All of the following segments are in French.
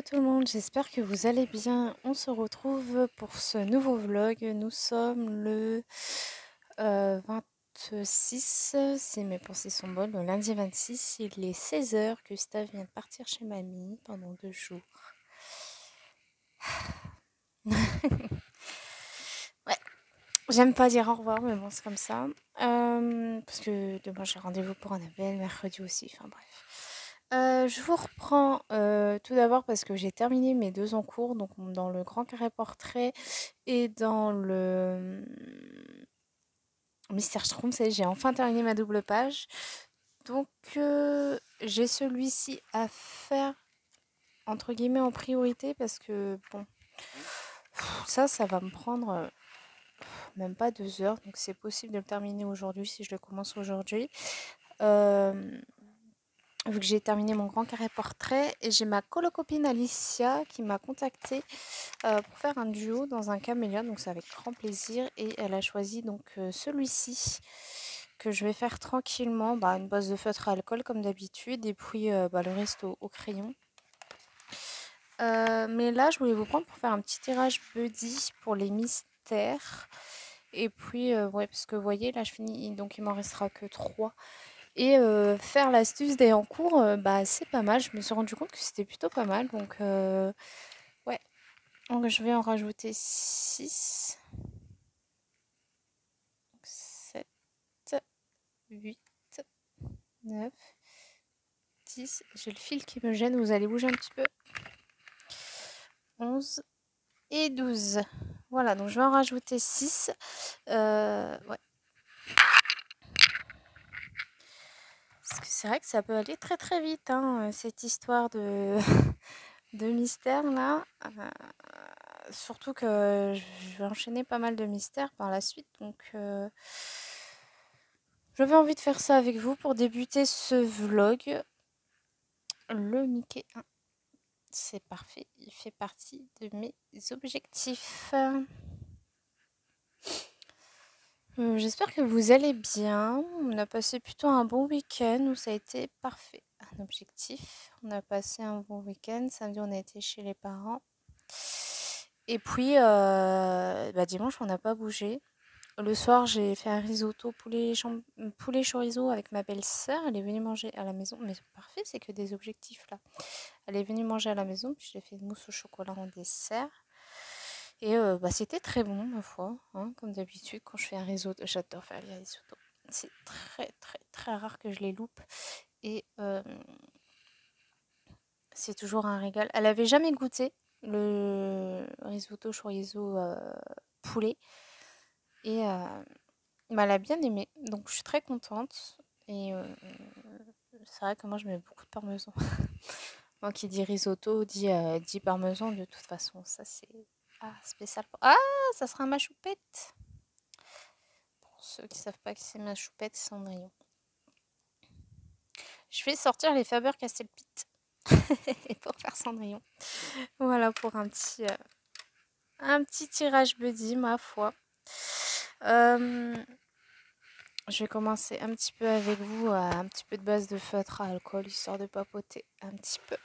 Coucou tout le monde, j'espère que vous allez bien. On se retrouve pour ce nouveau vlog. Nous sommes le 26, si mes pensées sont bonnes, le lundi 26. Il est 16 heures. Gustave vient de partir chez mamie pendant 2 jours. Ouais, j'aime pas dire au revoir, mais bon, c'est comme ça. Parce que demain j'ai rendez-vous pour un appel, mercredi aussi, enfin bref. Je vous reprends tout d'abord parce que j'ai terminé mes 2 encours, donc dans le grand carré portrait et dans le Mystère Schtroumpf, ça y est, j'ai enfin terminé ma double page. Donc j'ai celui-ci à faire entre guillemets en priorité parce que bon, ça va me prendre même pas 2 heures, donc c'est possible de le terminer aujourd'hui si je le commence aujourd'hui. Vu que j'ai terminé mon grand carré portrait, et j'ai ma colocopine Alicia qui m'a contactée pour faire un duo dans un camélia, donc c'est avec grand plaisir, et elle a choisi donc celui-ci que je vais faire tranquillement, une base de feutre à alcool comme d'habitude, et puis le reste au crayon. Mais là je voulais vous prendre pour faire un petit tirage buddy pour les mystères, et puis ouais, parce que vous voyez là je finis, donc il m'en restera que 3. Et faire l'astuce des encours, c'est pas mal. Je me suis rendu compte que c'était plutôt pas mal. Donc, ouais. Donc, je vais en rajouter 6, 7, 8, 9, 10. J'ai le fil qui me gêne. Vous allez bouger un petit peu. 11 et 12. Voilà, donc je vais en rajouter 6. Ouais. Parce que c'est vrai que ça peut aller très très vite, hein, cette histoire de, de mystère là. Surtout que je vais enchaîner pas mal de mystères par la suite. Donc j'avais envie de faire ça avec vous pour débuter ce vlog. Le Mickey 1. C'est parfait. Il fait partie de mes objectifs. J'espère que vous allez bien. On a passé plutôt un bon week-end où ça a été parfait. Un objectif. On a passé un bon week-end. Samedi, on a été chez les parents. Et puis, dimanche, on n'a pas bougé. Le soir, j'ai fait un risotto poulet chorizo avec ma belle-sœur. Elle est venue manger à la maison. Mais parfait, c'est que des objectifs là. Elle est venue manger à la maison, puis j'ai fait une mousse au chocolat en dessert. Et c'était très bon, ma foi, hein, comme d'habitude, quand je fais un risotto. J'adore faire les risottos. C'est très, très, très rare que je les loupe. Et c'est toujours un régal. Elle avait jamais goûté le risotto chorizo poulet. Et elle a bien aimé. Donc je suis très contente. Et c'est vrai que moi je mets beaucoup de parmesan. Moi qui dis risotto, dit parmesan de toute façon. Ça c'est spécial. Ah, ça sera ma choupette. Pour ceux qui savent pas que c'est ma choupette, c'est Cendrillon. Je vais sortir les Faber-Castell-Pitt pour faire Cendrillon. Voilà pour un petit tirage buddy, ma foi. Je vais commencer un petit peu avec vous, un petit peu de base de feutre à alcool, histoire de papoter un petit peu.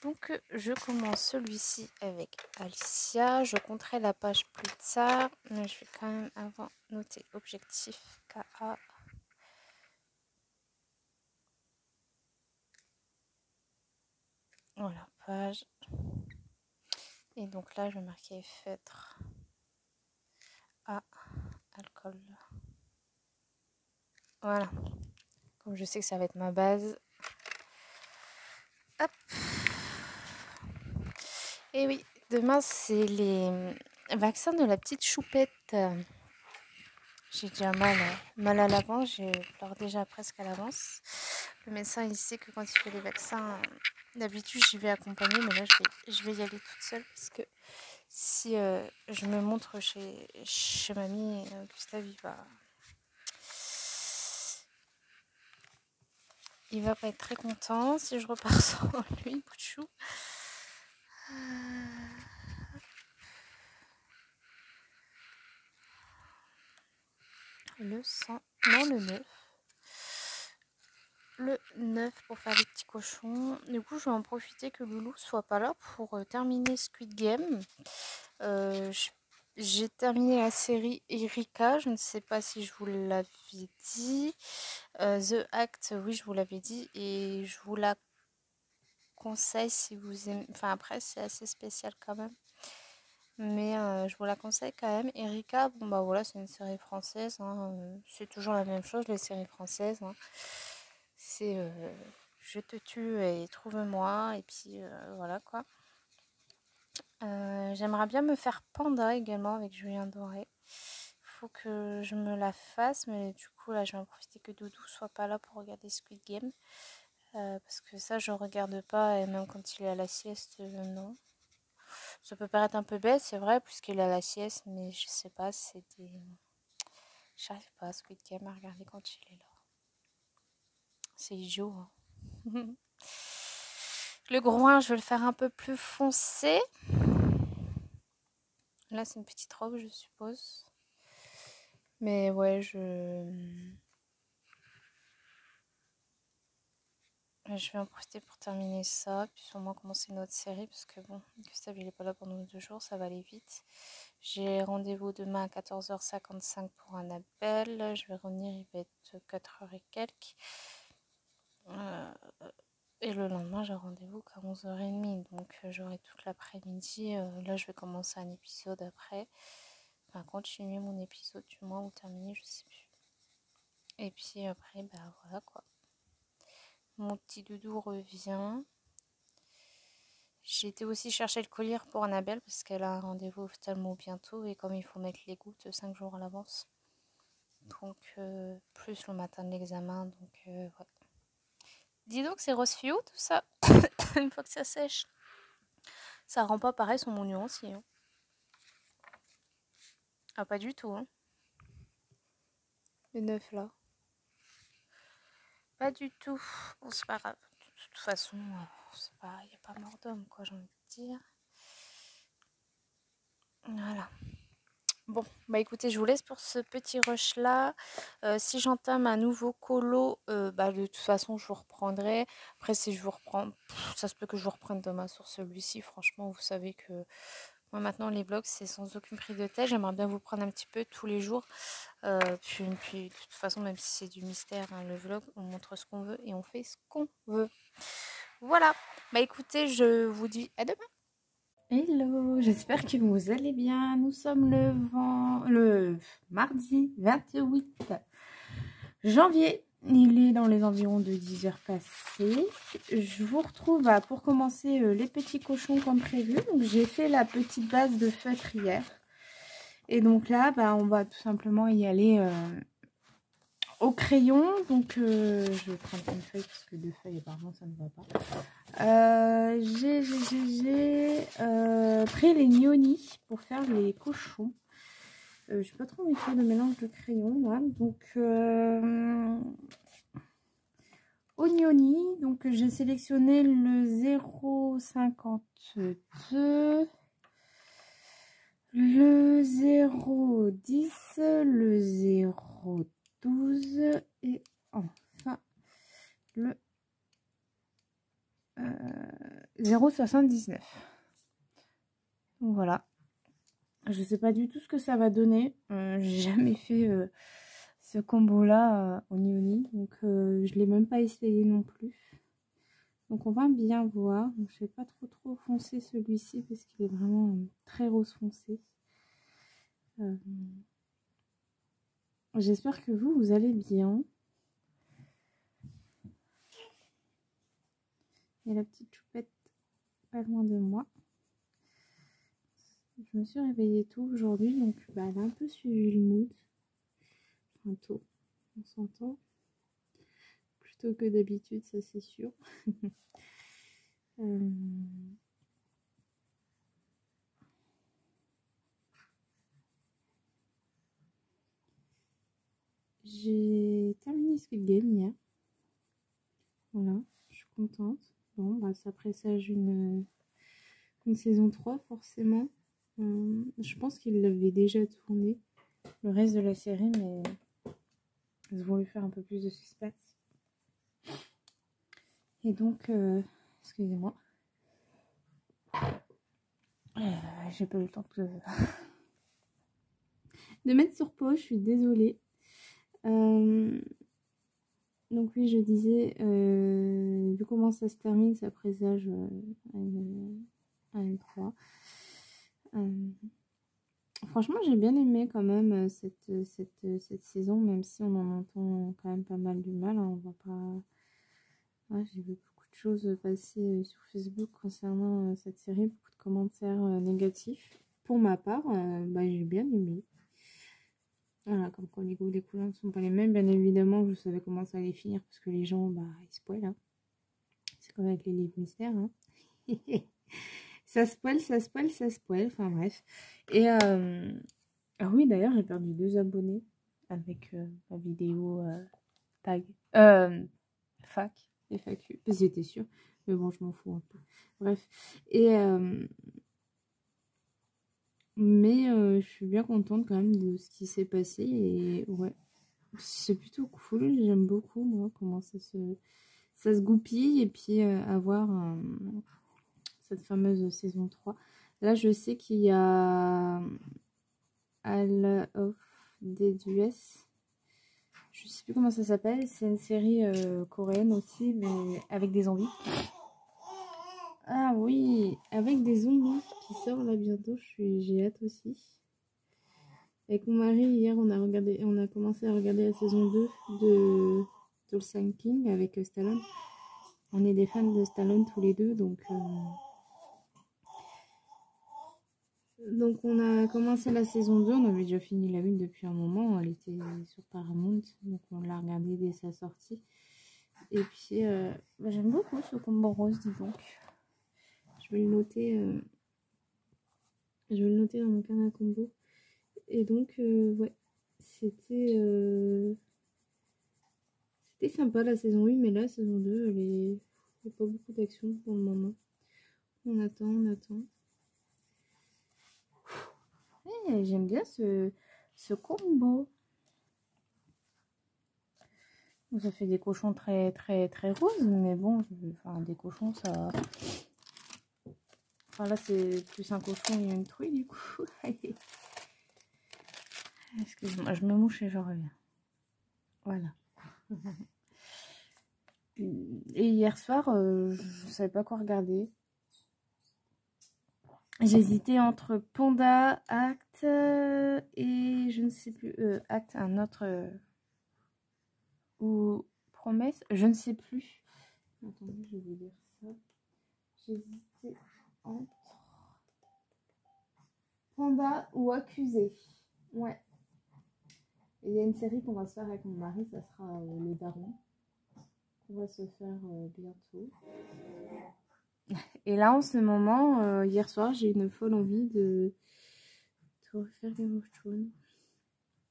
Donc je commence celui-ci avec Alicia. Je compterai la page plus tard, mais je vais quand même avant noter objectif KA. Voilà, page. Et donc là, je vais marquer feutre à alcool. Voilà. Comme je sais que ça va être ma base. Hop. Et oui, demain, c'est les vaccins de la petite choupette. J'ai déjà mal à l'avance, je pleure déjà presque à l'avance. Le médecin, il sait que quand il fait les vaccins, d'habitude, j'y vais accompagner, mais là, je vais y aller toute seule parce que si je me montre chez mamie, Gustave, il va pas être très content si je repars sans lui, bout de chou. Le 100, non le 9. le 9 pour faire les petits cochons. Du coup, je vais en profiter que Loulou soit pas là pour terminer Squid Game. J'ai terminé la série Erika, je ne sais pas si je vous l'avais dit. The Act, oui, je vous l'avais dit. Et je vous la conseille si vous aimez. Enfin, après, c'est assez spécial quand même. Mais je vous la conseille quand même. Erika, bon bah voilà, c'est une série française. Hein, c'est toujours la même chose, les séries françaises. Hein. C'est je te tue et trouve-moi. Et puis voilà quoi. J'aimerais bien me faire Panda également avec Julien Doré. Faut que je me la fasse, mais du coup là je vais en profiter que Doudou soit pas là pour regarder Squid Game. Parce que ça je regarde pas, et même quand il est à la sieste, non. Ça peut paraître un peu bête, c'est vrai, puisqu'il est à la sieste, mais je sais pas, c'est des... J'arrive pas à Squid Game à regarder quand il est là. C'est idiot, hein. Le groin, je vais le faire un peu plus foncé. Là, c'est une petite robe, je suppose. Mais ouais, je vais en profiter pour terminer ça. Puis sûrement commencer une autre série. Parce que bon, Gustave, il est pas là pendant 2 jours, ça va aller vite. J'ai rendez-vous demain à 14h55 pour un appel. Je vais revenir, il va être 4h et quelques. Et le lendemain, j'ai rendez-vous qu'à 11h30. Donc j'aurai toute l'après-midi. Là, je vais commencer un épisode après. Enfin, continuer mon épisode du mois ou terminer, je sais plus. Et puis après, bah voilà quoi. Mon petit doudou revient. J'ai été aussi chercher le collier pour Annabelle parce qu'elle a un rendez-vous ophtalmo bientôt. Et comme il faut mettre les gouttes 5 jours à l'avance. Donc, plus le matin de l'examen. Donc, ouais. Dis donc, c'est rose fluo tout ça. Une fois que ça sèche. Ça rend pas pareil son mon nuancier. Hein. Ah, pas du tout. Hein. Le 9 là. Pas du tout. Bon, c'est pas grave. De toute façon, il n'y a pas mort d'homme, quoi, j'ai envie de dire. Voilà. Bon, bah écoutez, je vous laisse pour ce petit rush là. Si j'entame un nouveau colo, bah de toute façon, je vous reprendrai. Après, si je vous reprends, ça se peut que je vous reprenne demain sur celui-ci. Franchement, vous savez que moi maintenant, les vlogs, c'est sans aucun prise de tête. J'aimerais bien vous prendre un petit peu tous les jours. Puis de toute façon, même si c'est du mystère, hein, le vlog, on montre ce qu'on veut et on fait ce qu'on veut. Voilà. Bah écoutez, je vous dis à demain. Hello, j'espère que vous allez bien. Nous sommes le mardi 28 janvier. Il est dans les environs de 10h passées. Je vous retrouve pour commencer les petits cochons comme prévu. Donc j'ai fait la petite base de feutre hier. Et donc là, bah, on va tout simplement y aller au crayon. Donc je vais prendre une feuille parce que 2 feuilles apparemment ça ne va pas. J'ai pris les gnoni pour faire les cochons. J'ai pas trop envie de faire de mélange de crayon là. Donc au gnoni, donc j'ai sélectionné le 0,52, le 0,10, le 0,12 et enfin le 0,79. Donc voilà. Je sais pas du tout ce que ça va donner. J'ai jamais fait ce combo-là au Nioni. Donc je l'ai même pas essayé non plus. Donc on va bien voir. Donc, je vais pas trop foncer celui-ci parce qu'il est vraiment très rose foncé. J'espère que vous allez bien. Il y a la petite choupette pas loin de moi. Je me suis réveillée tôt aujourd'hui, donc bah, elle a un peu suivi le mood. Enfin tôt, on s'entend. Plutôt que d'habitude, ça c'est sûr. J'ai terminé Squid Game hier. Voilà, je suis contente. Bon, bah, ça présage une saison 3 forcément. Je pense qu'il l'avait déjà tourné, le reste de la série, mais ils vont lui faire un peu plus de suspense. Et donc, excusez-moi, j'ai pas eu le temps de mettre sur pause, je suis désolée. Donc oui, je disais, vu comment ça se termine, ça présage à une 3. Franchement, j'ai bien aimé quand même cette saison, même si on en entend quand même pas mal du mal. Hein, on va pas... Ouais, j'ai vu beaucoup de choses passer sur Facebook concernant cette série, beaucoup de commentaires négatifs. Pour ma part, j'ai bien aimé. Voilà, comme quoi les goûts des couleurs ne sont pas les mêmes. Bien évidemment, je savais comment ça allait finir parce que les gens, ils spoilent. Hein. C'est comme avec les livres mystères. Hein. Ça spoil, ça spoil, ça spoil. Enfin bref. Et ah oui, d'ailleurs, j'ai perdu 2 abonnés avec ma vidéo tag. Fac. FAQ. J'étais sûre. Mais bon, je m'en fous un peu. Bref. Et mais je suis bien contente quand même de ce qui s'est passé. Et ouais, c'est plutôt cool. J'aime beaucoup, moi, comment ça se goupille. Et puis avoir cette fameuse saison 3. Là, je sais qu'il y a All of Dead US. Je sais plus comment ça s'appelle. C'est une série coréenne aussi, mais avec des zombies. Ah oui, avec des zombies qui sort là bientôt. J'ai hâte aussi. Avec mon mari, hier, on a commencé à regarder la saison 2 de Tulsa King avec Stallone. On est des fans de Stallone tous les deux, donc on a commencé la saison 2, on avait déjà fini la 1 depuis un moment, elle était sur Paramount, donc on l'a regardée dès sa sortie. Et puis, j'aime beaucoup ce combo rose, dis donc. Je vais le noter dans mon carnet à combo. Et donc, ouais, c'était sympa la saison 1, mais la saison 2, il n'y a pas beaucoup d'action pour le moment. On attend. Hey, j'aime bien ce combo. Ça fait des cochons très très très roses, mais bon, des cochons, ça... Enfin là, c'est plus un cochon et une truie, du coup. Excuse-moi, je me mouche et je reviens. Voilà. Et hier soir, je savais pas quoi regarder. J'hésitais entre Panda, Acte et je ne sais plus. Acte, un autre... ou Promesse, je ne sais plus. Attendez, je vais vous dire ça. J'hésitais entre Panda ou Accusé. Ouais. Et il y a une série qu'on va se faire avec mon mari, ça sera Les Darons. On va se faire bientôt. Et là, en ce moment, hier soir, j'ai une folle envie de refaire Game of Thrones.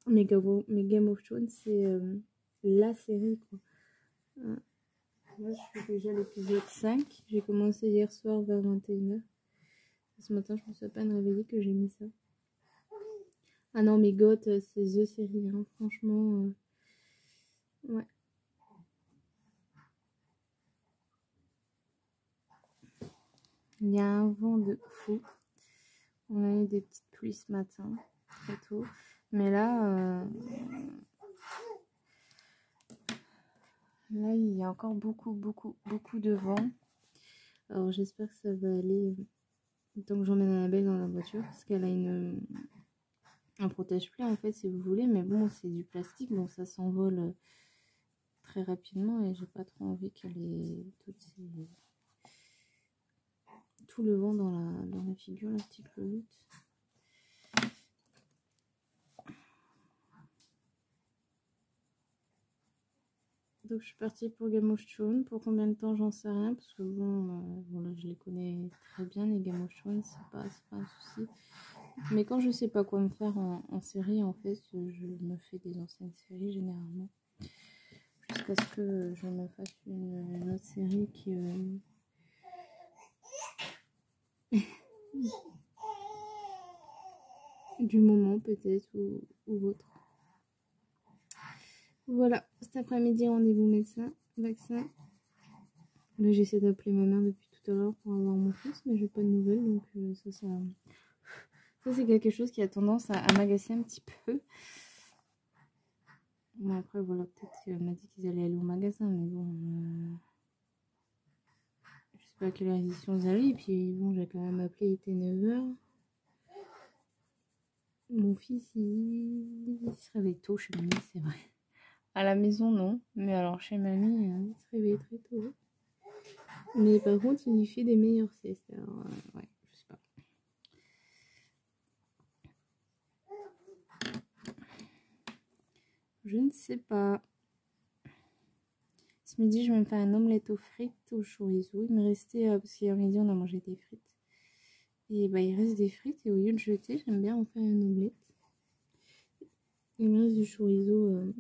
Mais Game of Thrones, c'est la série, quoi. Là, je suis déjà à l'épisode 5. J'ai commencé hier soir vers 21h. Ce matin, je me suis à peine réveillée que j'ai mis ça. Ah non, mais GOT, c'est The série, hein. Franchement, ouais. Il y a un vent de fou. On a eu des petites pluies ce matin, très tôt. Mais là, il y a encore beaucoup de vent. Alors, j'espère que ça va aller tant que j'emmène Annabelle dans la voiture. Parce qu'elle a un protège-pluie, en fait, si vous voulez. Mais bon, c'est du plastique, donc ça s'envole très rapidement. Et j'ai pas trop envie qu'elle ait tout le vent dans la figure, la petite peloute. Donc je suis partie pour Game of Thrones. Pour combien de temps, j'en sais rien. Parce que bon, là je les connais très bien, les Game of Thrones, c'est pas un souci. Mais quand je sais pas quoi me faire en série, en fait, je me fais des anciennes séries généralement. Jusqu'à ce que je me fasse une autre série qui... du moment peut-être ou autre. Voilà, cet après-midi, rendez-vous médecin, vaccin. Là, j'essaie d'appeler ma mère depuis tout à l'heure pour avoir mon fils, mais j'ai pas de nouvelles, donc ça c'est quelque chose qui a tendance à m'agacer un petit peu. Bon, après, voilà, peut-être qu'elle m'a dit qu'ils allaient aller au magasin, mais bon, je sais pas à quelle heure ils y sont allés, et puis bon, j'ai quand même appelé, il était 9h. Mon fils, il se réveille tôt chez mamie, c'est vrai. À la maison, non, mais alors chez mamie, il se réveille très tôt. Mais par contre, il fait des meilleures siestes, alors ouais, je sais pas. Je ne sais pas. Ce midi, je vais me faire un omelette aux frites, au chorizo. Il me restait, parce qu'hier midi, on a mangé des frites. Et bah, il reste des frites, et au lieu de jeter, j'aime bien en faire une omelette. Il me reste du chorizo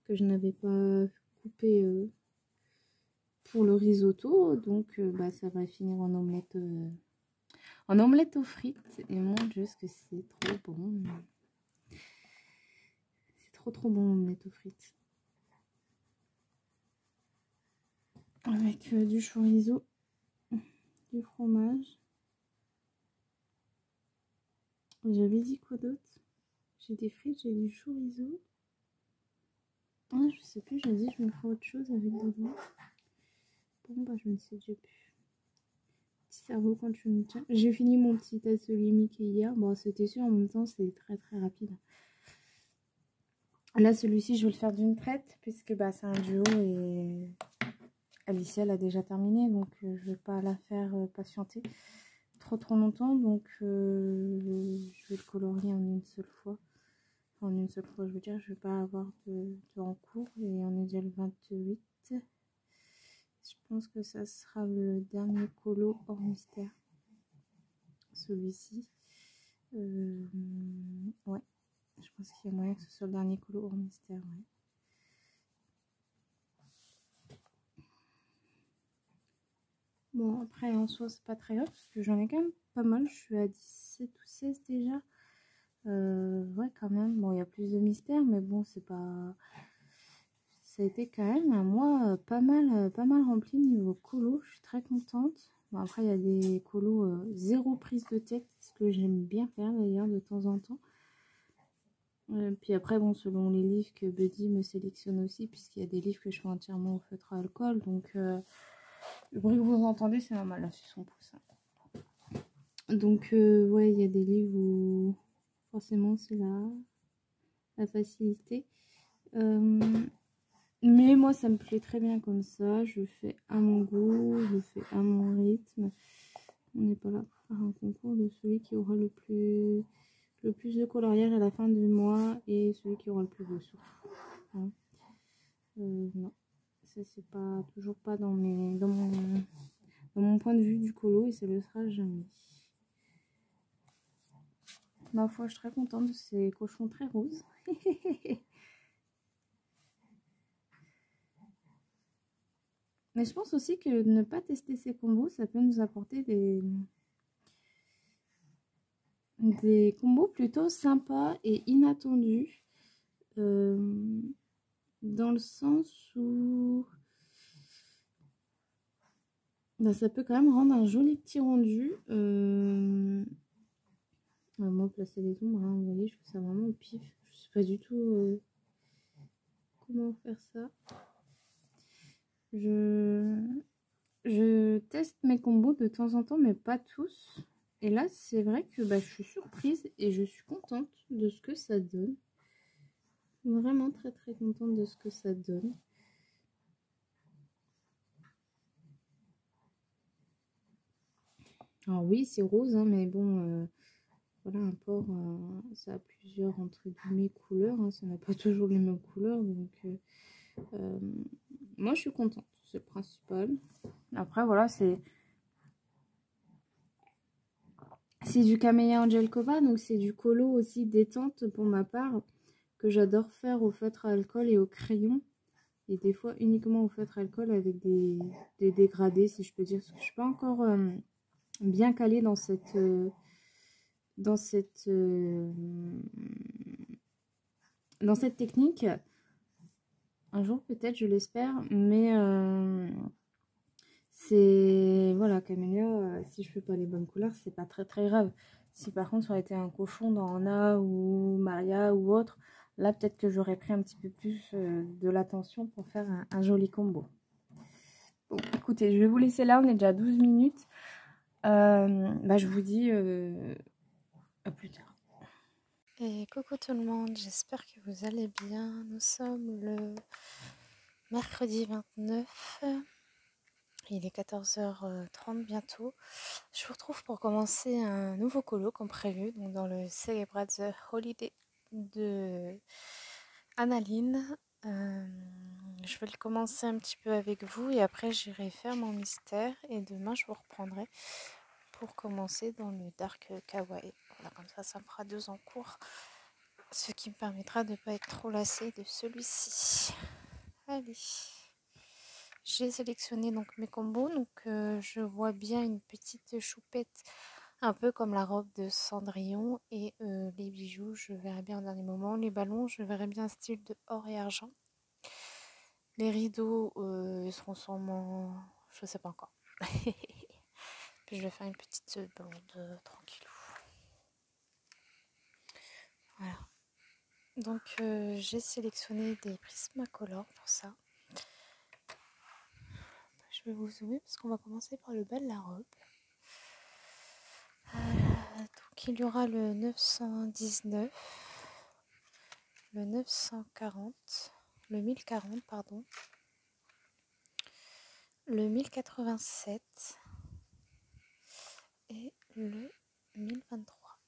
que je n'avais pas coupé pour le risotto. Donc, bah, ça va finir en omelette aux frites. Et mon Dieu, ce que c'est trop bon. C'est trop bon, l'omelette aux frites. Avec du chorizo, du fromage. J'avais dit quoi d'autre? J'ai des frites, j'ai du chorizo. Ah, je sais plus, j'ai dit je me ferai autre chose avec dedans. Bon, bah, je ne sais déjà plus. Petit cerveau quand tu me tiens. J'ai fini mon petit atelier Mickey hier. Bon, c'était sûr, en même temps, c'est très rapide. Là, celui-ci, je vais le faire d'une traite, puisque bah, c'est un duo et Alicia l'a déjà terminé, donc je vais pas la faire patienter trop longtemps. Donc, je vais le colorier en une seule fois. En une seule fois, je veux dire, je vais pas avoir de en cours, et on est déjà le 28. Je pense que ça sera le dernier colo hors mystère. Celui-ci. Ouais. Je pense qu'il y a moyen que ce soit le dernier colo hors mystère. Ouais. Bon, après, en soi, c'est pas très grave parce que j'en ai quand même pas mal. Je suis à 17 ou 16 déjà. Ouais, quand même. Bon, il y a plus de mystère, mais bon, c'est pas. Ça a été quand même un mois pas mal rempli niveau colo. Je suis très contente. Bon, après, il y a des colos zéro prise de tête, ce que j'aime bien faire d'ailleurs de temps en temps. Puis après, bon, selon les livres que Buddy me sélectionne aussi, puisqu'il y a des livres que je fais entièrement au feutre à alcool. Donc, le bruit que vous entendez, c'est normal, là, c'est son pouce. Donc, ouais, il y a des livres où forcément c'est la facilité. Mais moi, ça me plaît très bien comme ça. Je fais à mon goût, je fais à mon rythme. On n'est pas là pour faire un concours de celui qui aura le plus de coloriage à la fin du mois et celui qui aura le plus beau surtout. Hein. Non, ça c'est pas toujours pas dans mon point de vue du colo et ça le sera jamais. Ma foi, je suis très contente de ces cochons très roses. Mais je pense aussi que ne pas tester ces combos, ça peut nous apporter des combos plutôt sympas et inattendus. Dans le sens où bah, ça peut quand même rendre un joli petit rendu. Moi, placer les ombres, hein, vous voyez, je fais ça vraiment au pif. Je sais pas du tout comment faire ça. Je teste mes combos de temps en temps, mais pas tous. Et là, c'est vrai que bah, je suis surprise et je suis contente de ce que ça donne. Vraiment très contente de ce que ça donne. Alors oui, c'est rose, hein, mais bon, voilà, un porc, ça a plusieurs, entre guillemets, couleurs. Hein, ça n'a pas toujours les mêmes couleurs, donc moi, je suis contente, c'est le principal. Après, voilà, c'est du Camélia Angelkova, donc c'est du colo aussi détente pour ma part, que j'adore faire au feutre à alcool et au crayon. Et des fois uniquement au feutre à alcool avec des dégradés, si je peux dire. Parce que je suis pas encore bien calée dans cette technique. Un jour peut-être, je l'espère, mais c'est... Voilà, camélia, si je fais pas les bonnes couleurs, c'est pas très très grave. Si par contre ça aurait été un cochon dans Anna ou Maria ou autre, là peut-être que j'aurais pris un petit peu plus de l'attention pour faire un joli combo. Bon, écoutez, je vais vous laisser là, on est déjà à 12 minutes. Je vous dis à plus tard. Et coucou tout le monde, j'espère que vous allez bien. Nous sommes le mercredi 29, il est 14h30 bientôt. Je vous retrouve pour commencer un nouveau colo comme prévu, donc dans le Celebrate the Holiday de Annaline. Je vais le commencer un petit peu avec vous et après j'irai faire mon mystère et demain je vous reprendrai pour commencer dans le Dark Kawaii. Voilà, comme ça me fera 2 en cours, ce qui me permettra de ne pas être trop lassée de celui-ci. Allez, j'ai sélectionné donc mes combos, donc je vois bien une petite choupette un peu comme la robe de Cendrillon et les bijoux je verrai bien au dernier moment, les ballons je verrai bien un style de or et argent, les rideaux ils seront sûrement, je sais pas encore. Puis je vais faire une petite blonde tranquillou. Voilà. Donc j'ai sélectionné des Prismacolor pour ça. Je vais vous zoomer parce qu'on va commencer par le bas de la robe. Donc il y aura le 919, le 940, le 1040 pardon, le 1087 et le 1023.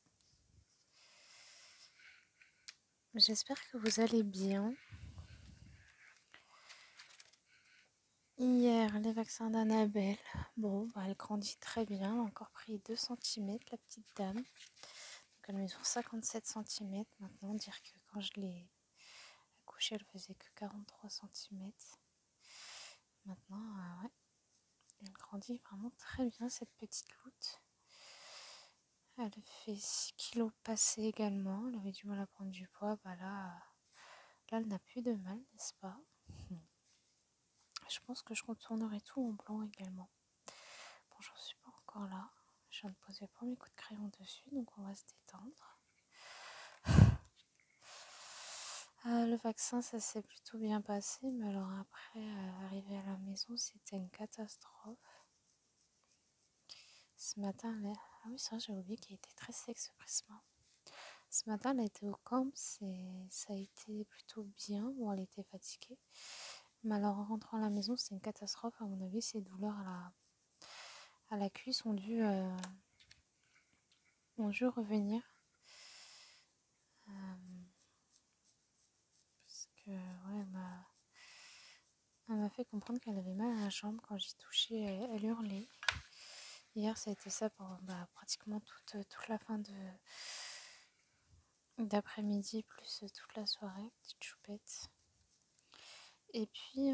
J'espère que vous allez bien. Hier, les vaccins d'Annabelle. Bon, elle grandit très bien. Elle a encore pris 2 cm, la petite dame. Donc elle mesure 57 cm. Maintenant, dire que quand je l'ai accouchée, elle faisait que 43 cm. Maintenant, ouais, elle grandit vraiment très bien, cette petite loute. Elle fait 6 kg passés également. Elle avait du mal à prendre du poids. Là, elle n'a plus de mal, n'est-ce pas? Je pense que je retournerai tout en blanc également. Bon, j'en suis pas encore là. Je viens de poser le premier coup de crayon dessus, donc on va se détendre. Le vaccin, ça s'est plutôt bien passé, mais alors après, arriver à la maison, c'était une catastrophe. Ce matin, ah oui, c'est vrai, j'ai oublié qu'il était très sec ce Prisma. Ce matin, elle était au camp, ça a été plutôt bien. Bon, elle était fatiguée. Mais alors, en rentrant à la maison, c'est une catastrophe. À mon avis, ses douleurs à la cuisse ont dû revenir. Parce que, ouais, elle m'a fait comprendre qu'elle avait mal à la jambe quand j'y touchais. Elle hurlait. Hier, ça a été ça pour pratiquement toute la fin d'après-midi, plus toute la soirée, petite choupette. Et puis,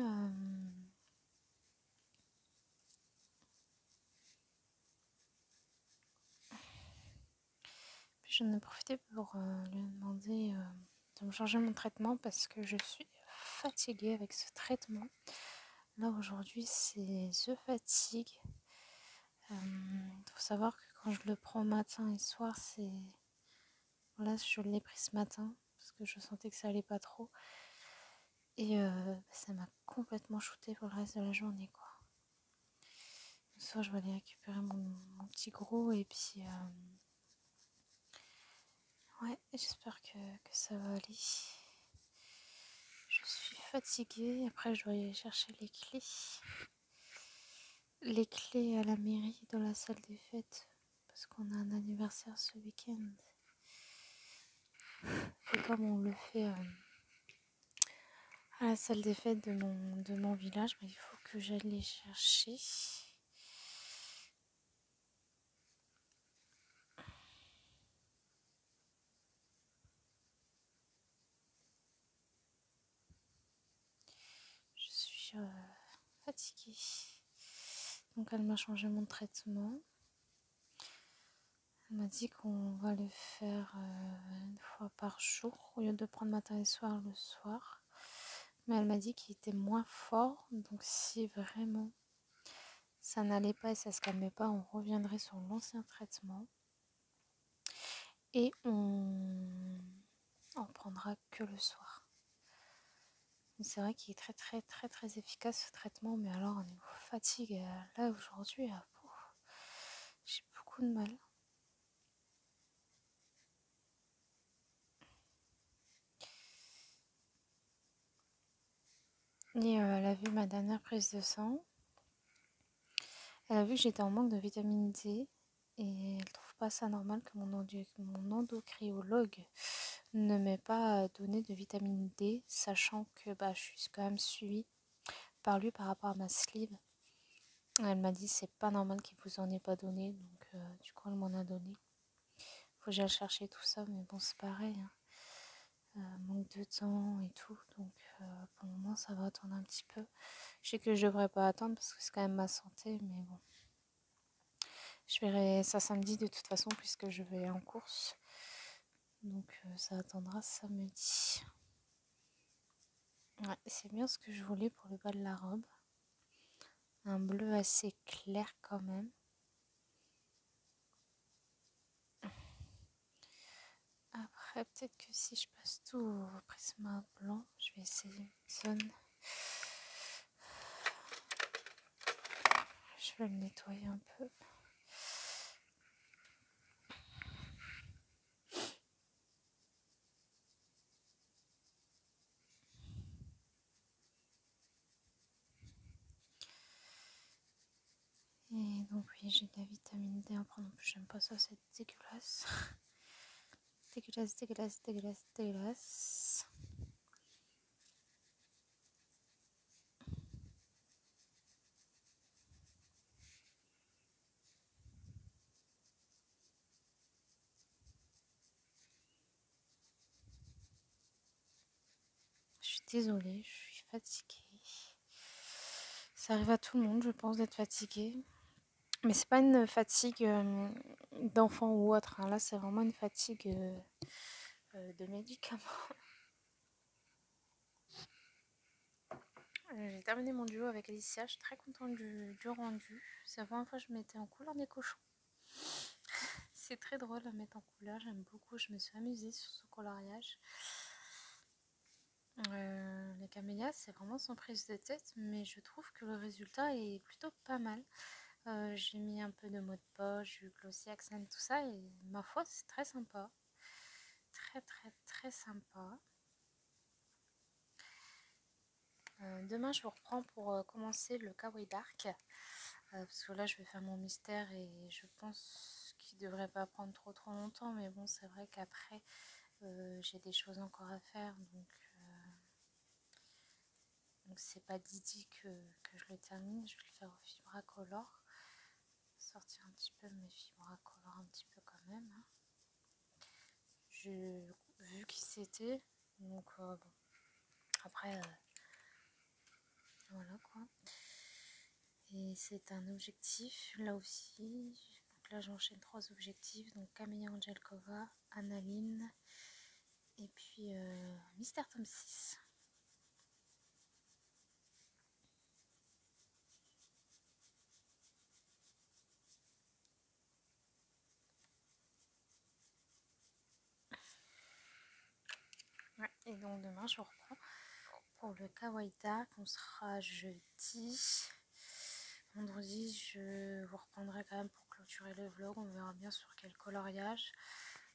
j'en ai profité pour lui demander de me changer mon traitement parce que je suis fatiguée avec ce traitement. Là, aujourd'hui, c'est The Fatigue. Faut savoir que quand je le prends matin et soir, c'est... Là, je l'ai pris ce matin parce que je sentais que ça allait pas trop. Et ça m'a complètement shooté pour le reste de la journée, quoi. Ce soir, je vais aller récupérer mon petit gros et puis... ouais, j'espère que ça va aller. Je suis fatiguée. Après, je dois aller chercher les clés. Les clés à la mairie de la salle des fêtes. Parce qu'on a un anniversaire ce week-end. Et comme on le fait à la salle des fêtes de mon village, il faut que j'aille les chercher. Je suis fatiguée. Donc elle m'a changé mon traitement. Elle m'a dit qu'on va le faire une fois par jour au lieu de prendre matin et soir le soir. Mais elle m'a dit qu'il était moins fort. Donc si vraiment ça n'allait pas et ça se calmait pas, on reviendrait sur l'ancien traitement et on prendra que le soir. C'est vrai qu'il est très très très très efficace ce traitement, mais alors au niveau fatigue, là aujourd'hui, j'ai beaucoup de mal. Et elle a vu ma dernière prise de sang. Elle a vu que j'étais en manque de vitamine D et elle trouve pas ça normal que mon endocrinologue ne m'ait pas donné de vitamine D, sachant que je suis quand même suivie par lui par rapport à ma sleeve. Elle m'a dit c'est pas normal qu'il vous en ait pas donné, donc du coup elle m'en a donné. Faut que j'aille chercher tout ça, mais bon c'est pareil, hein. Manque de temps et tout, donc pour le moment ça va attendre un petit peu. Je sais que je devrais pas attendre parce que c'est quand même ma santé, mais bon. Je verrai ça samedi de toute façon puisque je vais en course, donc ça attendra samedi. Ouais, c'est bien ce que je voulais pour le bas de la robe. Un bleu assez clair quand même. Après, peut-être que si je passe tout au prisma blanc, je vais essayer une zone. Je vais le nettoyer un peu. Et donc oui, j'ai de la vitamine D à prendre. En plus, j'aime pas ça, c'est dégueulasse. Dégueulasse, dégueulasse, dégueulasse, dégueulasse. Je suis désolée, je suis fatiguée. Ça arrive à tout le monde, je pense, d'être fatiguée. Mais c'est pas une fatigue d'enfant ou autre, hein. Là, c'est vraiment une fatigue de médicaments. J'ai terminé mon duo avec Alicia, je suis très contente du rendu. C'est la première fois que je mettais en couleur des cochons. C'est très drôle à mettre en couleur, j'aime beaucoup, je me suis amusée sur ce coloriage. Les camélias, c'est vraiment sans prise de tête, mais je trouve que le résultat est plutôt pas mal. J'ai mis un peu de mot de poche, du glossy accent, tout ça, et ma foi, c'est très sympa. Très très très sympa. Demain, je vous reprends pour commencer le Kawaii Dark. Parce que là, je vais faire mon mystère et je pense qu'il devrait pas prendre trop longtemps. Mais bon, c'est vrai qu'après, j'ai des choses encore à faire. Donc c'est pas d'idée que je le termine. Je vais le faire au Fibra Color. Sortir un petit peu mes Fibra Color un petit peu quand même, hein. J'ai vu qui c'était. Donc bon. Après, voilà quoi. Et c'est un objectif là aussi. Donc là j'enchaîne 3 objectifs. Donc Camilla Angelkova, Annaline et puis Mister Tom 6. Ouais, et donc demain je reprends pour le Kawaii Dark. On sera jeudi. Vendredi je vous reprendrai quand même pour clôturer le vlog. On verra bien sur quel coloriage.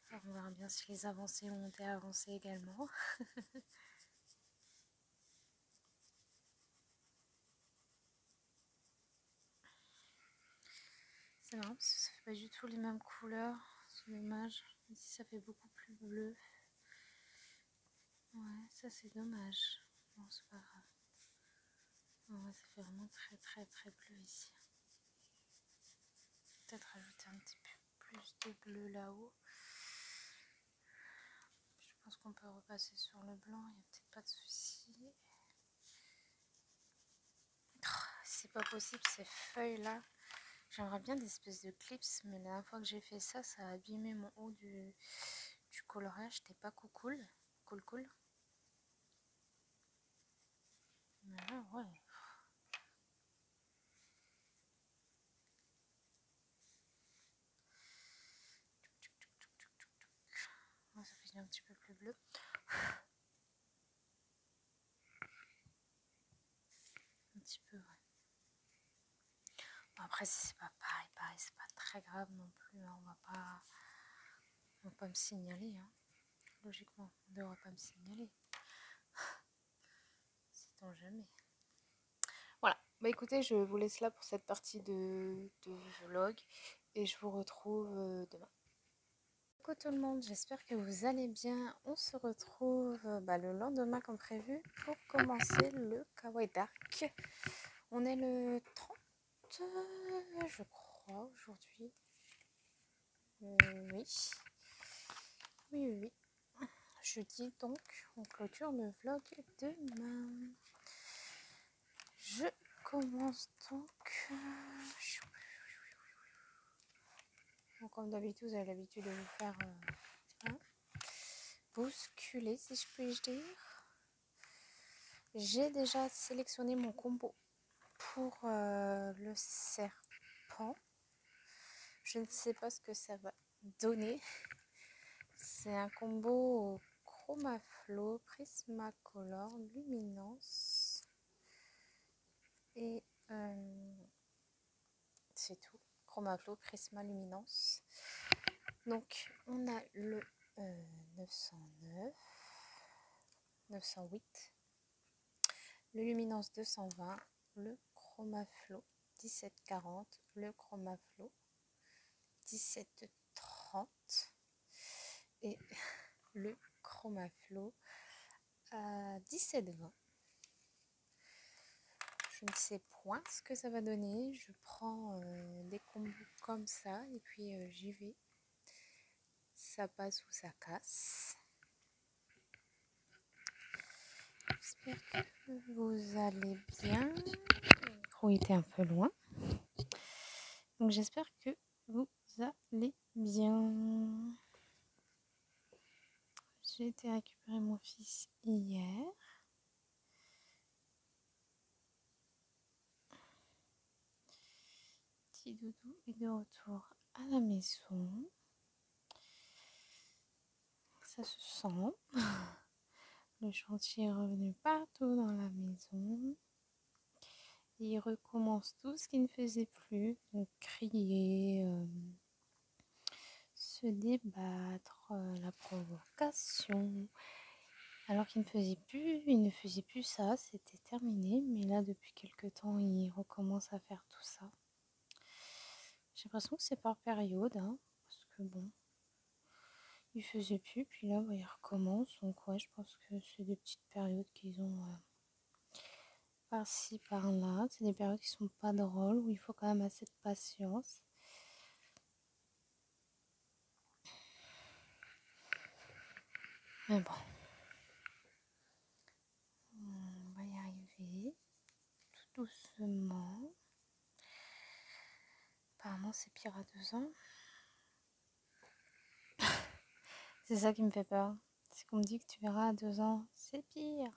Alors, on verra bien si les avancées ont été avancées également. C'est marrant parce que ça fait pas du tout les mêmes couleurs. C'est dommage. Ici ça fait beaucoup plus bleu. Ouais, ça c'est dommage. Bon, c'est pas grave. Ouais, ça fait vraiment très très très bleu ici. Peut-être rajouter un petit peu plus de bleu là-haut. Je pense qu'on peut repasser sur le blanc, il n'y a peut-être pas de souci. Oh, c'est pas possible ces feuilles là. J'aimerais bien des espèces de clips, mais la dernière fois que j'ai fait ça, ça a abîmé mon haut du coloriage. C'était pas cool. Cool. Mais là, ouais. petit peu plus bleu. Un petit peu, ouais. Bon, après, si c'est pas pareil, c'est pas très grave non plus. Hein. On va pas me signaler. Hein. Logiquement, on ne devrait pas me signaler. Sait-on jamais. Voilà. Bah écoutez, je vous laisse là pour cette partie de vlog. Et je vous retrouve demain. Coucou tout le monde, j'espère que vous allez bien. On se retrouve le lendemain comme prévu pour commencer le Kawaii Dark. On est le 30, je crois, aujourd'hui. Oui. Oui. Jeudi, donc, on clôture le vlog demain. Je commence donc. Comme d'habitude, vous avez l'habitude de vous faire bousculer, si je puis dire. J'ai déjà sélectionné mon combo pour le serpent. Je ne sais pas ce que ça va donner. C'est un combo Chromaflow, Prismacolor, Luminance. Et c'est tout. Chromaflow, Prisma, Luminance. Donc, on a le 909, 908, le Luminance 220, le Chromaflow 1740, le Chromaflow 1730 et le Chromaflow 1720. Je ne sais point ce que ça va donner. Je prends des combos comme ça et puis j'y vais. Ça passe ou ça casse. J'espère que vous allez bien. Le micro était un peu loin. Donc j'espère que vous allez bien. J'ai été récupérer mon fils hier. Petit doudou est de retour à la maison. Ça se sent. Le chantier est revenu partout dans la maison. Il recommence tout ce qu'il ne faisait plus. Donc crier, se débattre, la provocation. Alors qu'il ne faisait plus ça, c'était terminé. Mais là, depuis quelques temps, il recommence à faire tout ça. J'ai l'impression que c'est par période, hein, parce que bon, il faisait plus, puis là, il recommence. Donc ouais, je pense que c'est des petites périodes qu'ils ont par-ci, par-là. C'est des périodes qui sont pas drôles, où il faut quand même assez de patience. Mais bon, on va y arriver tout doucement. Apparemment, c'est pire à 2 ans. C'est ça qui me fait peur. C'est qu'on me dit que tu verras à 2 ans, c'est pire.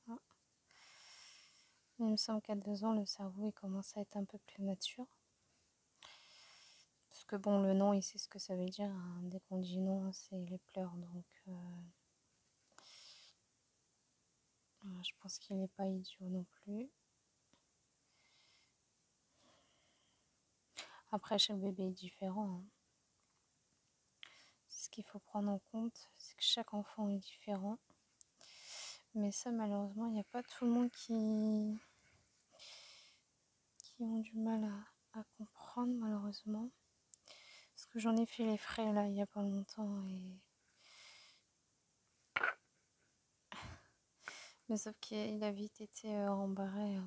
Hein. Il me semble qu'à 2 ans, le cerveau il commence à être un peu plus mature. Parce que bon, le nom, il sait ce que ça veut dire. Hein. Dès qu'on dit non, c'est les pleurs. Donc, je pense qu'il n'est pas idiot non plus. Après, chaque bébé est différent. Hein. Ce qu'il faut prendre en compte, c'est que chaque enfant est différent. Mais ça, malheureusement, il n'y a pas tout le monde qui ont du mal à comprendre, malheureusement. Parce que j'en ai fait les frais, là, il n'y a pas longtemps. Mais sauf qu'il a vite été rembarré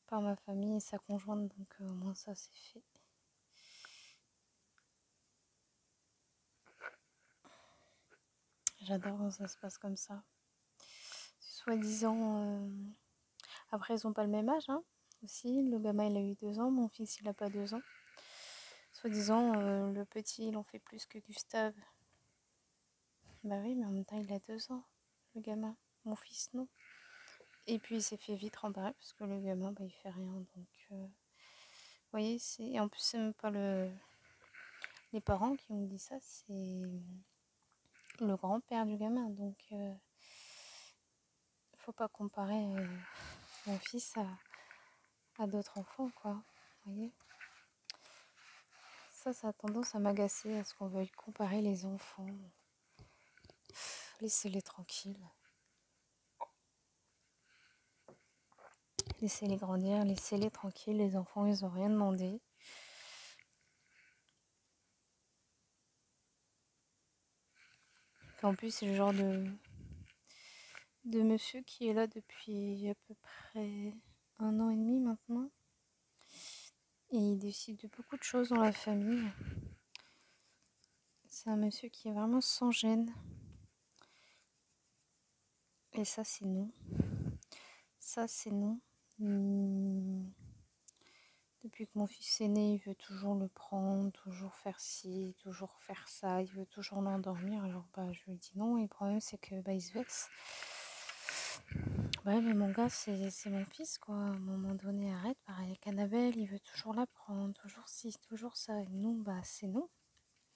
par ma famille et sa conjointe. Donc, au moins, ça, c'est fait. J'adore quand ça se passe comme ça. Soi-disant... Après, ils n'ont pas le même âge, hein, aussi. Le gamin, il a eu 2 ans. Mon fils, il n'a pas 2 ans. Soi-disant, le petit, il en fait plus que Gustave. Bah oui, mais en même temps, il a 2 ans, le gamin. Mon fils, non. Et puis, il s'est fait vite rembarrer parce que le gamin, il fait rien. Donc, vous voyez, et en plus, c'est même pas les parents qui ont dit ça, c'est le grand-père du gamin. Donc, faut pas comparer mon fils à d'autres enfants, quoi. Vous voyez? Ça a tendance à m'agacer, à ce qu'on veuille comparer les enfants. Laissez-les tranquilles. Laissez-les grandir, laissez-les tranquilles. Les enfants, ils ont rien demandé. Puis en plus, c'est le genre de monsieur qui est là depuis à peu près 1 an et demi maintenant. Et il décide de beaucoup de choses dans la famille. C'est un monsieur qui est vraiment sans gêne. Et ça, c'est non. Ça, c'est non. Depuis que mon fils est né, il veut toujours le prendre, toujours faire ci, toujours faire ça. Il veut toujours l'endormir. Alors, je lui dis non. Et le problème, c'est que il se vexe. Ouais, mais mon gars, c'est mon fils, quoi. À un moment donné, arrête. Pareil avec Annabelle, il veut toujours la prendre, toujours ci, toujours ça. Et nous, c'est non.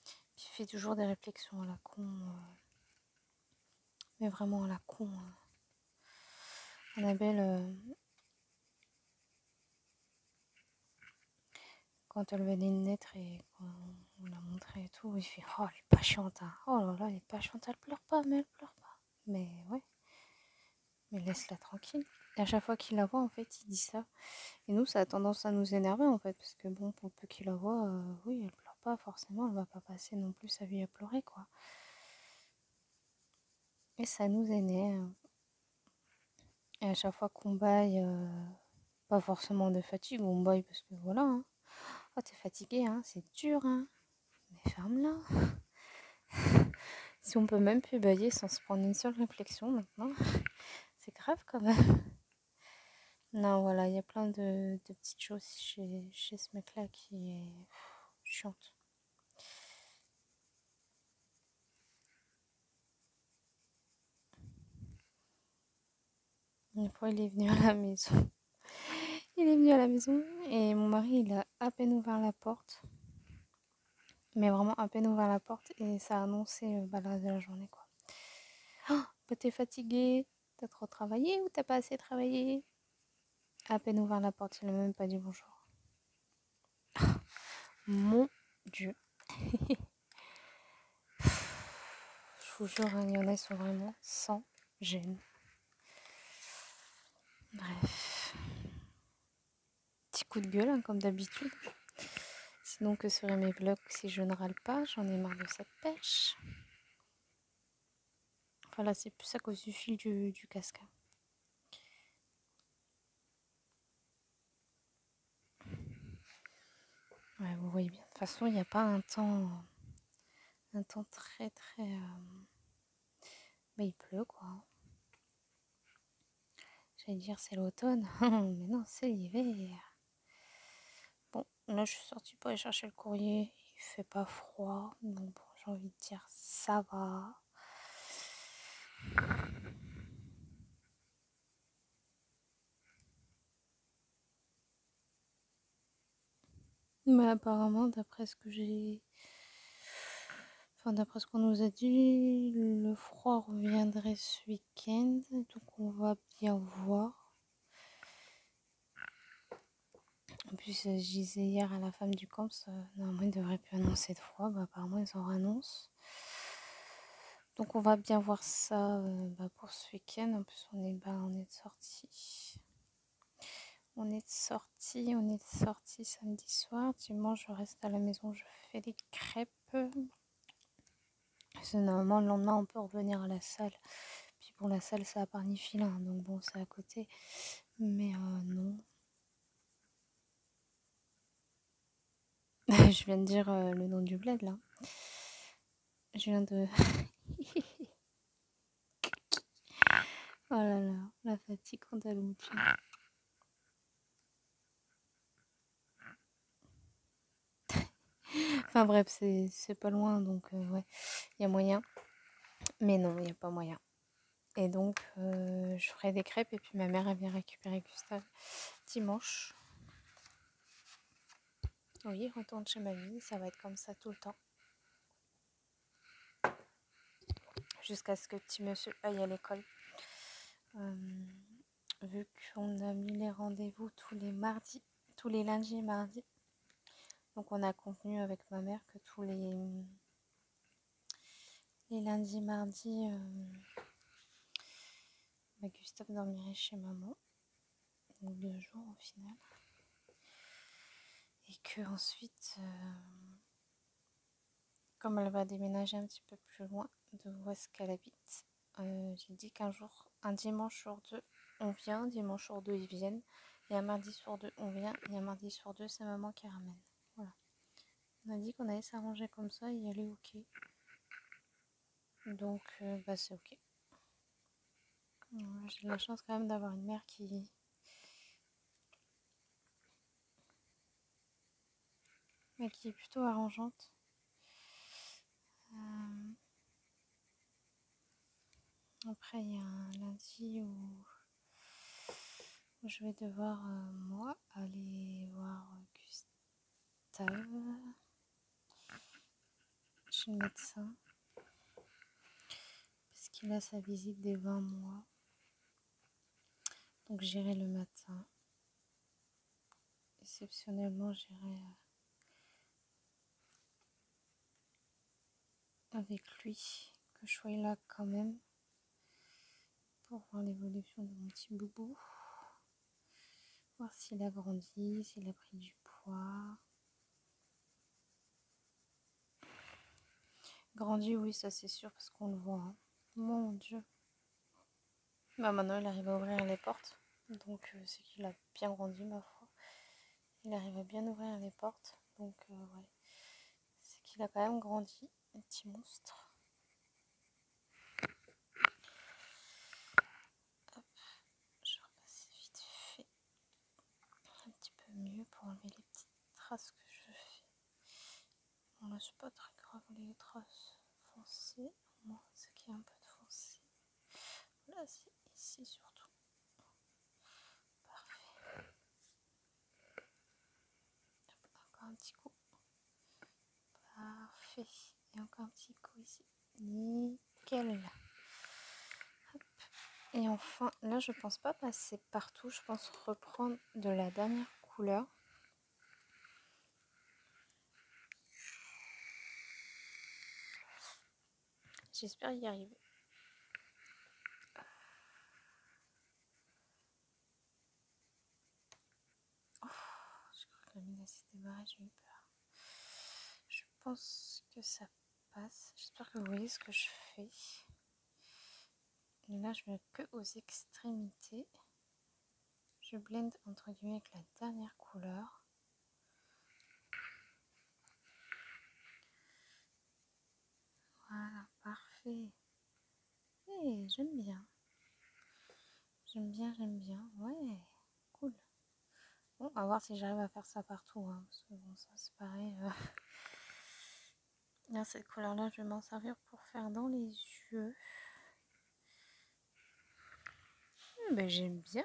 Puis il fait toujours des réflexions à la con. Mais vraiment à la con. Annabelle, quand elle venait de naître et qu'on l'a montré et tout, il fait oh, elle est pas chiante, hein. Oh là là, elle est pas chiante, elle pleure pas, mais elle pleure pas. Mais ouais, mais laisse-la tranquille. Et à chaque fois qu'il la voit, en fait, il dit ça. Et nous, ça a tendance à nous énerver, en fait, parce que bon, pour peu qu'il la voit, oui, elle pleure pas forcément, elle va pas passer non plus sa vie à pleurer, quoi. Et ça nous énerve. Et à chaque fois qu'on baille, pas forcément de fatigue, on baille parce que voilà, hein. Oh, t'es fatigué, hein, c'est dur, hein. Mais ferme-la. Si on peut même plus bailler sans se prendre une seule réflexion maintenant, c'est grave quand même. Non, voilà, il y a plein de petites choses chez ce mec-là qui est chiante. Une fois, il est venu à la maison. Il est venu à la maison et mon mari, il a à peine ouvert la porte. Mais vraiment à peine ouvert la porte et ça a annoncé de la journée, quoi. Oh, t'es fatigué, t'as trop travaillé ou t'as pas assez travaillé? À peine ouvert la porte, il n'a même pas dit bonjour. Mon Dieu. Je vous jure, il y en a qui sont vraiment sans gêne. Bref. Petit coup de gueule, hein, comme d'habitude. Sinon, que seraient mes vlogs si je ne râle pas? J'en ai marre de cette pêche. Enfin là, c'est plus à cause du fil du casque. Ouais, vous voyez bien. De toute façon, il n'y a pas un temps très très... il pleut, quoi. J'allais dire c'est l'automne. Mais non, c'est l'hiver. Bon, là, je suis sortie pour aller chercher le courrier. Il fait pas froid. Donc bon, j'ai envie de dire ça va. Mais apparemment, d'après ce que j'ai... Enfin, d'après ce qu'on nous a dit, le froid reviendrait ce week-end. Donc on va bien voir. En plus, je disais hier à la femme du camp, normalement ils devraient plus annoncer de froid. Apparemment, ils en annoncent. Donc on va bien voir ça pour ce week-end. En plus, on est de sortie. On est de sortie samedi soir. Dimanche, je reste à la maison, je fais des crêpes. Parce que normalement, le lendemain, on peut revenir à la salle. Puis pour la salle, c'est à Parnifil, hein, donc bon, c'est à côté. Mais non. Je viens de dire le nom du bled, là. Je viens de... Oh là là, la fatigue quand elle me tue. Enfin bref, c'est pas loin, donc ouais, il y a moyen. Mais non, il n'y a pas moyen. Et donc, je ferai des crêpes et puis ma mère, elle vient récupérer Gustave dimanche. Oui, il retourne chez mamie, ça va être comme ça tout le temps. jusqu'à ce que petit monsieur aille à l'école. Vu qu'on a mis les rendez-vous tous les lundis et mardis. Donc on a convenu avec ma mère que tous les lundis, mardis, Gustave dormirait chez maman. Donc 2 jours au final. Et que ensuite, comme elle va déménager un petit peu plus loin de où est-ce qu'elle habite, j'ai dit qu'un dimanche sur 2, on vient, un dimanche sur 2, ils viennent, et un mardi sur 2, on vient, et un mardi sur 2, c'est maman qui ramène. Voilà. On a dit qu'on allait s'arranger comme ça, et elle est ok. Donc, c'est ok. J'ai de la chance quand même d'avoir une mère qui est plutôt arrangeante. Après, il y a un lundi où je vais devoir, moi, aller voir Gustave chez le médecin. Parce qu'il a sa visite des 20 mois. Donc, j'irai le matin. Exceptionnellement, j'irai avec lui. Que je sois là quand même. Pour voir l'évolution de mon petit boubou. Voir s'il a grandi, s'il a pris du poids. Grandi, oui, ça c'est sûr, parce qu'on le voit. Hein. Mon Dieu. Maintenant, il arrive à ouvrir les portes. Donc, c'est qu'il a bien grandi, ma foi. Il arrive à bien ouvrir les portes. Donc, ouais. C'est qu'il a quand même grandi. Un petit monstre. Hop. Je repasse vite fait. Un petit peu mieux pour enlever les petites traces que je fais. Bon, là, c'est pas très grave, les traces foncées. Moi, c'est qu'il y a un peu de foncé. Là, c'est ici surtout. Parfait. Hop, encore un petit coup. Parfait. Et encore un petit coup ici. Nickel. Hop. Et enfin, là, je pense pas passer partout. Je pense reprendre de la dernière couleur. J'espère y arriver. Oh, je crois que la mine s'est démarrée, j'ai eu peur. Je pense que ça passe. J'espère que vous voyez ce que je fais. Et là, je mets que aux extrémités. Je blende entre guillemets avec la dernière couleur. Voilà, parfait. Hey, j'aime bien. J'aime bien. Ouais, cool. Bon, on va voir si j'arrive à faire ça partout. Hein, parce que bon, ça c'est pareil. Là, cette couleur-là, je vais m'en servir pour faire dans les yeux. Ben, j'aime bien.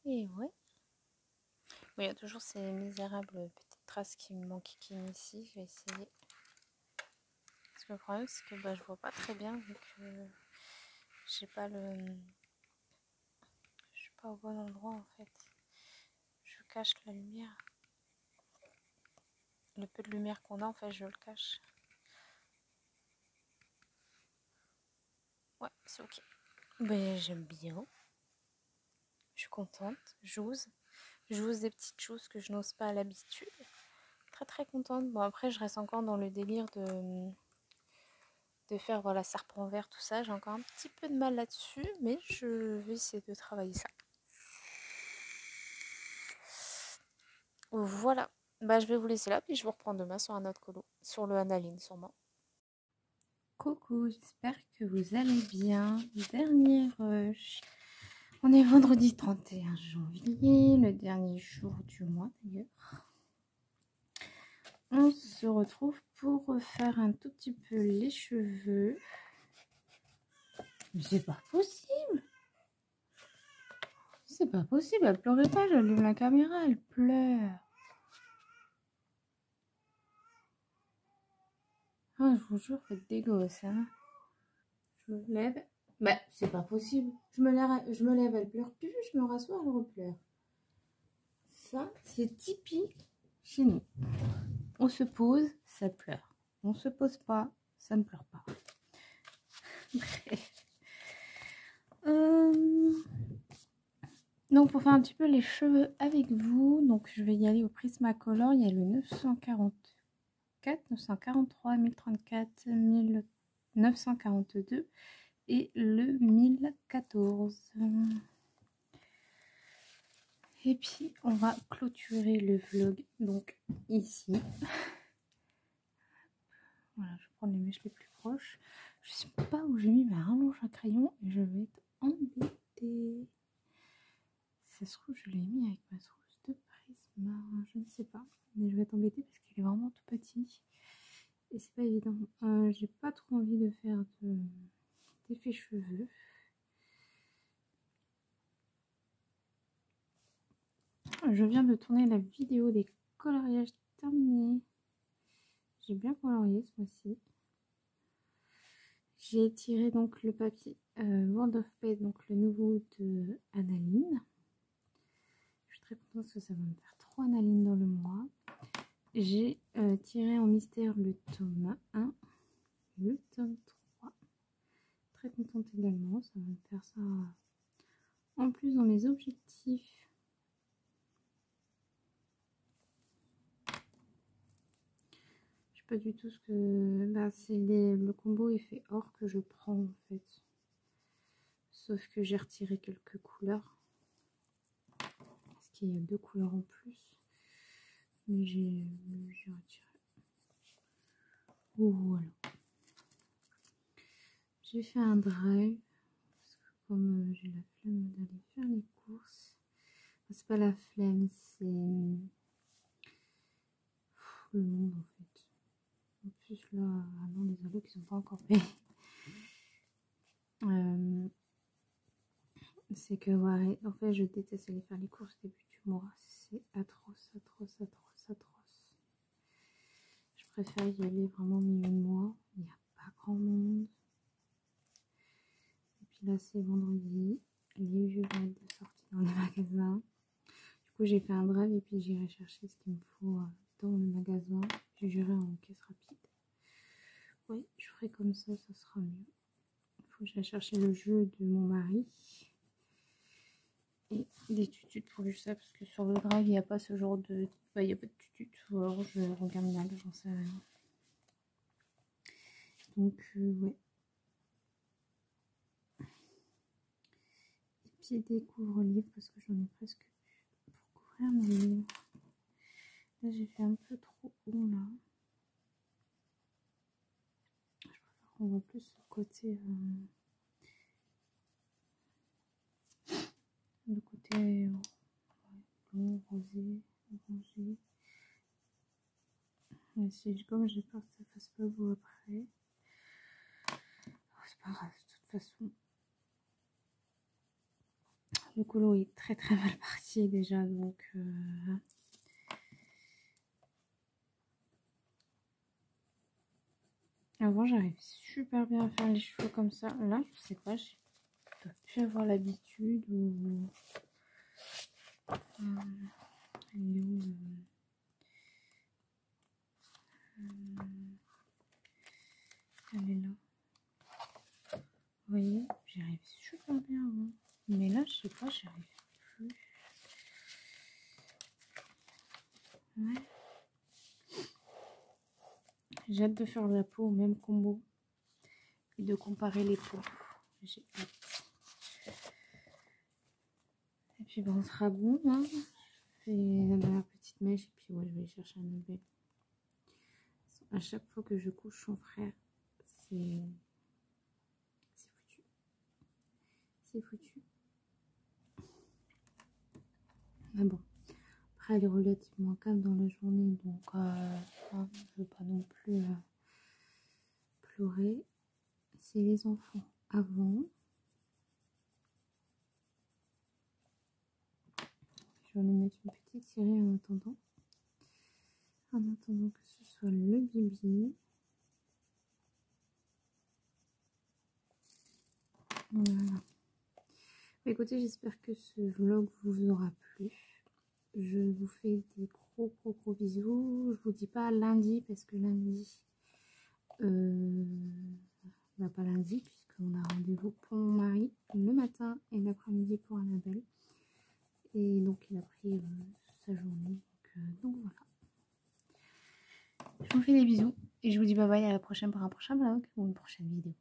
Et ouais. Bon, il y a toujours ces misérables petites traces qui me manquent ici. Je vais essayer. Parce que le problème, c'est que je vois pas très bien vu que j'ai pas le... Je suis pas au bon endroit en fait. Je cache la lumière. Le peu de lumière qu'on a, en fait, je le cache. Ouais, c'est ok. Ben, j'aime bien. Je suis contente. J'ose des petites choses que je n'ose pas à l'habitude. Très très contente. Bon, après, je reste encore dans le délire de faire, voilà, serpent vert, tout ça. J'ai encore un petit peu de mal là-dessus, mais je vais essayer de travailler ça. Voilà. Je vais vous laisser là, puis je vous reprends demain sur un autre colo. Sur le Analine, sûrement. Coucou, j'espère que vous allez bien. Dernier rush. On est vendredi 31 janvier, le dernier jour du mois d'ailleurs. On se retrouve pour refaire un tout petit peu les cheveux. Mais c'est pas possible. C'est pas possible, elle pleurait pas, j'allume la caméra, elle pleure. Ah, je vous jure, faites des gosses, hein. Je me lève. Bah, c'est pas possible. Je me lève, elle pleure plus. Je me rassois, elle repleure. Ça, c'est typique chez nous. On se pose, ça pleure. On se pose pas, ça ne pleure pas. Donc pour faire un petit peu les cheveux avec vous, donc je vais y aller au Prismacolor. Il y a le 944, 943, 1034, 1942 et le 1014. Et puis on va clôturer le vlog donc ici. Voilà, je prends les mèches les plus proches. Je sais pas où j'ai mis ma rallonge à crayon et je vais être embêtée. Ça se trouve, je l'ai mis avec ma trousse de Prisma. Je ne sais pas. Mais je vais être embêtée parce qu'il est vraiment tout petit. Et c'est pas évident. J'ai pas trop envie de faire d'effet cheveux. Je viens de tourner la vidéo des coloriages terminés. J'ai bien colorié ce mois-ci. J'ai tiré donc le papier World of Paint, donc le nouveau de Analine. Je suis très contente parce que ça va me faire 3 Analine dans le mois. J'ai tiré en mystère le tome 1, le tome 3. Très contente également, ça va me faire ça en plus dans mes objectifs. Je sais pas du tout ce que... Bah, c'est le combo effet or que je prends en fait. Sauf que j'ai retiré quelques couleurs. Parce qu'il y a 2 couleurs en plus. Mais j'ai retiré. Oh, voilà. J'ai fait un drive. Parce que comme j'ai la flemme d'aller faire les courses. Enfin, c'est pas la flemme, c'est le monde en fait. En plus là, non, les allos qui sont pas encore payés. C'est que ouais, en fait je déteste aller faire les courses début du mois. C'est atroce, atroce, atroce, atroce. Je préfère y aller vraiment au milieu de mois. Il n'y a pas grand monde. Et puis là c'est vendredi. Les jeux vont être sortis dans les magasins. Du coup j'ai fait un drive et puis j'irai chercher ce qu'il me faut dans le magasin. Puis j'irai en caisse rapide. Oui, je ferai comme ça sera mieux. Il faut que j'aille chercher le jeu de mon mari. Et des tutus pour juste ça, parce que sur le drive, il n'y a pas ce genre de... Bah, il n'y a pas de tutus, ou alors je regarde mal, j'en sais rien. Donc, ouais. Et puis des couvre-livres, parce que j'en ai presque plus pour couvrir mes livres. Là, j'ai fait un peu trop haut, là. Je préfère qu'on voit plus le côté... le côté blond, rosé, orangé. Mais si, comme j'ai peur que ça fasse pas beau après. Oh, c'est pas grave, de toute façon. Le colo est très très mal parti déjà, donc... Avant, j'arrive super bien à faire les cheveux comme ça. Là, je sais pas, je dois plus avoir l'habitude ou... elle est où, elle est là. Vous voyez, j'arrive super bien avant. Mais là, je sais pas, j'arrive plus. Ouais. J'ai hâte de faire la peau au même combo. Et de comparer les peaux. J'ai hâte. Et puis bon, on sera bon. Hein. Je fais la dernière petite mèche et puis ouais, je vais aller chercher un bébé. À chaque fois que je couche son frère, c'est foutu. C'est foutu. Mais bon, après elle est relativement calme dans la journée, donc hein, je veux pas non plus pleurer. C'est les enfants avant. Je vais aller mettre une petite série en attendant. En attendant que ce soit le bibi. Voilà. Écoutez, j'espère que ce vlog vous aura plu. Je vous fais des gros bisous. Je vous dis pas lundi parce que lundi, pas lundi puisqu'on a rendez-vous pour mon mari le matin et l'après-midi pour Annabelle. Et donc il a pris sa journée. Donc voilà. Je vous fais des bisous et je vous dis bye bye à la prochaine pour un prochain vlog ou une prochaine vidéo.